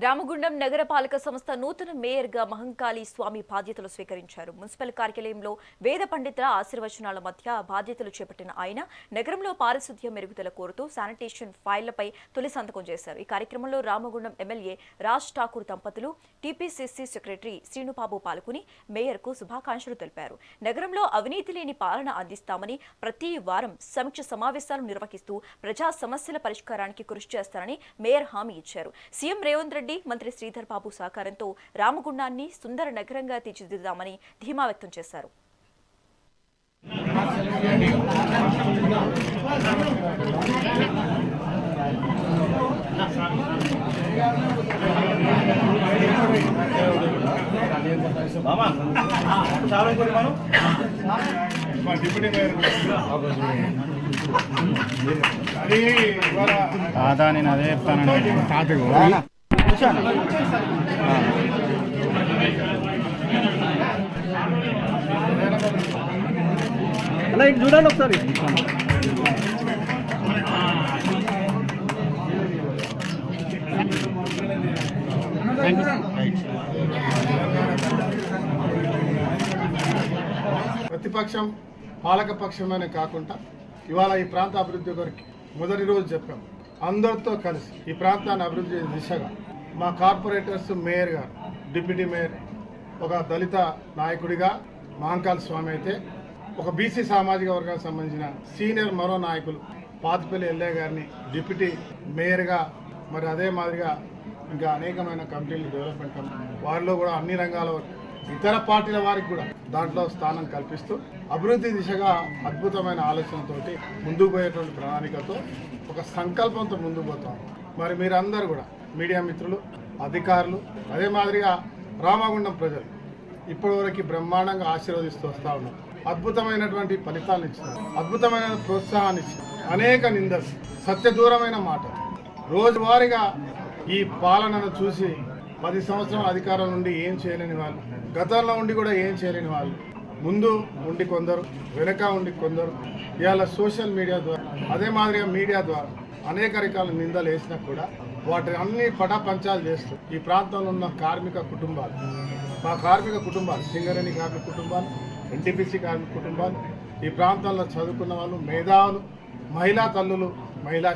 రామగుండం నగరపాలక సంస్థ నూతన మేయర్గా మహంకాళి స్వామి బాధ్యతలు స్వీకరించారు. మున్సిపల్ కార్యాలయంలో వేద పండితుల ఆశీర్వచనాల మధ్య బాధ్యతలు చేపట్టిన ఆయన నగరంలో పారిశుద్ధ్య మెరుగుదల కోరుతూ శానిటేషన్ ఫైళ్లపై తొలి సంతకం చేశారు. ఈ కార్యక్రమంలో రామగుండం ఎమ్మెల్యే రాజ్ ఠాకూర్ దంపతులు, టీపీసీసీ సెక్రటరీ శ్రీనుబాబు పాల్గొని మేయర్కు శుభాకాంక్షలు తెలిపారు. నగరంలో అవినీతి లేని పాలన అందిస్తామని, ప్రతి వారం సమీక్ష సమావేశాలు నిర్వహిస్తూ ప్రజా సమస్యల పరిష్కారానికి కృషి చేస్తారని మేయర్ హామీ ఇచ్చారు. సీఎం రేవంత్ రెడ్డి, మంత్రి శ్రీధర్ బాబు సహకారంతో రామగుండాన్ని సుందర నగరంగా తీర్చిదిద్దామని ధీమా వ్యక్తం చేశారు. నేను అదే చెప్తాను. అలా ఇటు చూడండి ఒకసారి. ప్రతిపక్షం పాలక పక్షమనే కాకుండా ఇవాళ ఈ ప్రాంత అభివృద్ధి కొరకు మొదటి రోజు చెప్పాం. అందరితో కలిసి ఈ ప్రాంతాన్ని అభివృద్ధి దిశగా మా కార్పొరేటర్స్, మేయర్ గారు, డిప్యూటీ మేయర్, ఒక దళిత నాయకుడిగా మహంకాళి స్వామి అయితే, ఒక బీసీ సామాజిక వర్గానికి సంబంధించిన సీనియర్ మరో నాయకులు పాతిపల్లి ఎల్ఏ గారిని డిప్యూటీ మేయర్గా, మరి అదే మాదిరిగా ఇంకా అనేకమైన కమిటీలు, డెవలప్మెంట్ కమిటీ, వారిలో కూడా అన్ని రంగాల ఇతర పార్టీల వారికి కూడా దాంట్లో స్థానం కల్పిస్తూ అభివృద్ధి దిశగా అద్భుతమైన ఆలోచనతోటి ముందుకు పోయేటువంటి ప్రణాళికతో ఒక సంకల్పంతో ముందుకు పోతాం. మరి మీరందరూ కూడా మీడియా మిత్రులు, అధికారులు, అదే మాదిరిగా రామగుండం ప్రజలు ఇప్పటివరకు బ్రహ్మాండంగా ఆశీర్వదిస్తూ వస్తూ ఉన్నారు. అద్భుతమైనటువంటి ఫలితాలను ఇచ్చినారు, అద్భుతమైన ప్రోత్సాహాన్ని ఇచ్చారు. అనేక నిందలు, సత్యదూరమైన మాట, రోజువారీగా ఈ పాలనను చూసి 10 సంవత్సరాల అధికారం నుండి ఏం చేయలేని వాళ్ళు, గతంలో ఉండి కూడా ఏం చేయలేని వాళ్ళు, ముందు ఉండి కొందరు, వెనక ఉండి కొందరు, ఇవాళ సోషల్ మీడియా ద్వారా, అదే మాదిరిగా మీడియా ద్వారా అనేక రకాల నిందలు వేసినా కూడా వాటిని అన్ని పటాపంచాలు చేస్తూ ఈ ప్రాంతంలో ఉన్న కార్మిక కుటుంబాలు, మా కార్మిక కుటుంబాలు, సింగరేణి కార్మిక కుటుంబాలు, ఎన్టీపీసీ కార్మిక కుటుంబాలు, ఈ ప్రాంతంలో చదువుకున్న వాళ్ళు, మేధావులు, మహిళా తల్లులు, మహిళా